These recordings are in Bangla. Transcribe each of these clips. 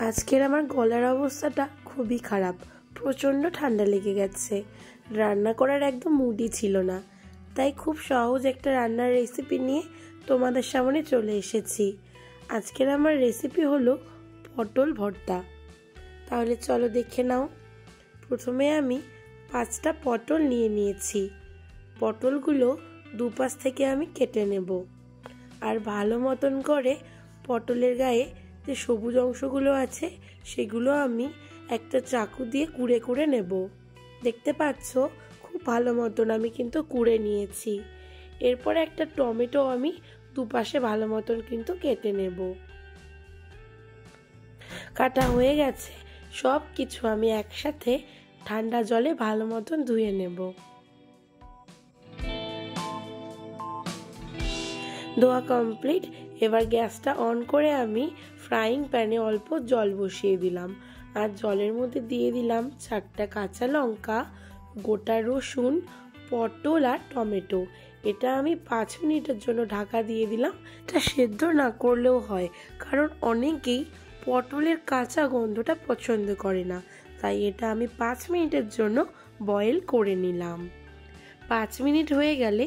আজকের আমার গলার অবস্থাটা খুবই খারাপ, প্রচণ্ড ঠান্ডা লেগে গেছে। রান্না করার একদম মুডই ছিল না, তাই খুব সহজ একটা রান্নার রেসিপি নিয়ে তোমাদের সামনে চলে এসেছি। আজকের আমার রেসিপি হলো পটল ভর্তা। তাহলে চলো দেখে নাও। প্রথমে আমি 5টা পটল নিয়ে নিয়েছি। পটলগুলো দুপাশ থেকে আমি কেটে নেব, আর ভালো মতন করে পটলের গায়ে যে সবুজ অংশগুলো আছে সেগুলো আমি একটা চাকু দিয়ে কুড়ে কুড়ে নেব। দেখতে পাচ্ছ খুব ভালো মতন আমি কিন্তু কুড়ে নিয়েছি। এরপর একটা টমেটো আমি দুপাশে ভালো মতন কিন্তু কেটে নেব। কাটা হয়ে গেছে। সব কিছু আমি একসাথে ঠান্ডা জলে ভালো মতন ধুয়ে নেব। ধোয়া কমপ্লিট। এবার গ্যাসটা অন করে আমি ফ্রাইং প্যানে অল্প জল বসিয়ে দিলাম, আর জলের মধ্যে দিয়ে দিলাম 4টা কাঁচা লঙ্কা, গোটা রসুন, পটল আর টমেটো। এটা আমি 5 মিনিটের জন্য ঢাকা দিয়ে দিলাম। এটা সেদ্ধ না করলেও হয়, কারণ অনেকেই পটলের কাঁচা গন্ধটা পছন্দ করে না, তাই এটা আমি 5 মিনিটের জন্য বয়েল করে নিলাম। 5 মিনিট হয়ে গেলে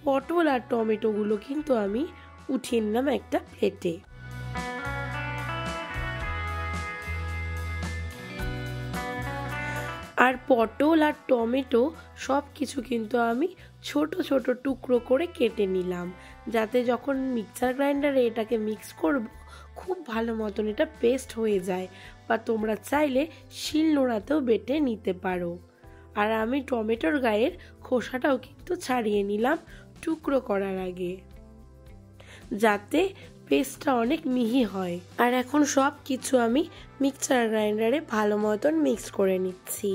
পটল আর টমেটোগুলো কিন্তু আমি উঠিয়ে নিলাম একটা প্লেটে। আর পটল আর টমেটো সব কিছু কিন্তু আমি ছোট ছোট টুকরো করে কেটে নিলাম, যাতে যখন মিক্সার গ্রাইন্ডারে এটাকে মিক্স করব খুব ভালো মতন এটা পেস্ট হয়ে যায়, বা তোমরা চাইলে শিলনোড়াতেও বেটে নিতে পারো। আর আমি টমেটোর গায়ের খোসাটাও কিন্তু ছাড়িয়ে নিলাম টুকরো করার আগে, যাতে পেস্টটা অনেক মিহি হয়। আর এখন সব কিছু আমি মিক্সার গ্রাইন্ডারে ভালো মতন মিক্স করে নিচ্ছি।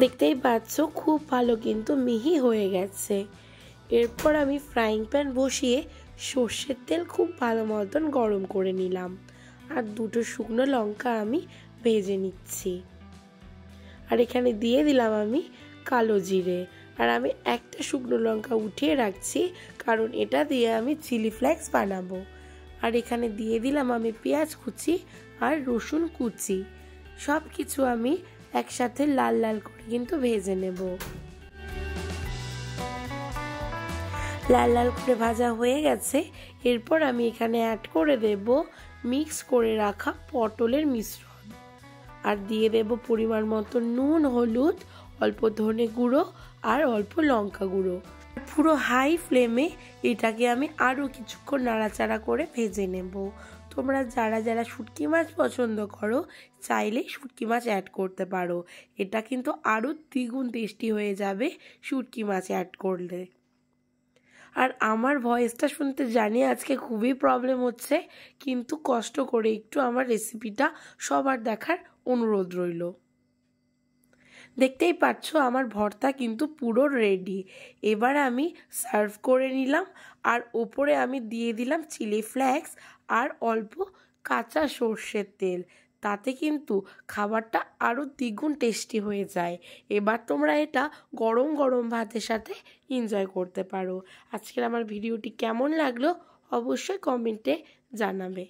দেখতেই পাচ্ছ খুব ভালো কিন্তু মিহি হয়ে গেছে। এরপর আমি ফ্রাইং প্যান বসিয়ে সর্ষের তেল খুব ভালো মতন গরম করে নিলাম, আর 2টো শুকনো লঙ্কা আমি ভেজে নিচ্ছি। আর এখানে দিয়ে দিলাম আমি কালো জিরে, আর আমি একটা শুকনো লঙ্কা উঠিয়ে রাখছি, কারণ এটা দিয়ে আমি চিলি ফ্লেক্স বানাবো। আর এখানে দিয়ে দিলাম আমি পেঁয়াজ কুচি আর রসুন কুচি। সব কিছু আমি একসাথে লাল লাল করে কিন্তু ভেজে নেব। লাল লাল করে ভাজা হয়ে গেছে। এরপর আমি এখানে অ্যাড করে দেব মিক্স করে রাখা পটলের মিশ্রণ, আর দিয়ে দেব পরিমাণ মতো নুন, হলুদ, অল্প ধনে গুঁড়ো আর অল্প লঙ্কা গুঁড়ো। পুরো হাই ফ্লেমে এটাকে আমি আরও কিছুক্ষণ নাড়াচাড়া করে ভেজে নেব। তোমরা যারা যারা শুটকি মাছ পছন্দ করো চাইলে শুটকি মাছ অ্যাড করতে পারো। এটা কিন্তু আরও দ্বিগুণ টেস্টি হয়ে যাবে শুটকি মাছ অ্যাড করলে। আর আমার ভয়েসটা শুনতে জানি আজকে খুবই প্রবলেম হচ্ছে, কিন্তু কষ্ট করে একটু আমার রেসিপিটা সবার দেখার অনুরোধ রইল। দেখতেই পাচ্ছ আমার ভর্তা কিন্তু পুরো রেডি। এবার আমি সার্ভ করে নিলাম, আর ওপরে আমি দিয়ে দিলাম চিলি ফ্লেক্স আর অল্প কাঁচা সর্ষের তেল। তাতে কিন্তু খাবারটা আরও দ্বিগুণ টেস্টি হয়ে যায়। এবার তোমরা এটা গরম গরম ভাতের সাথে এনজয় করতে পারো। আজকের আমার ভিডিওটি কেমন লাগলো অবশ্যই কমেন্টে জানাবে।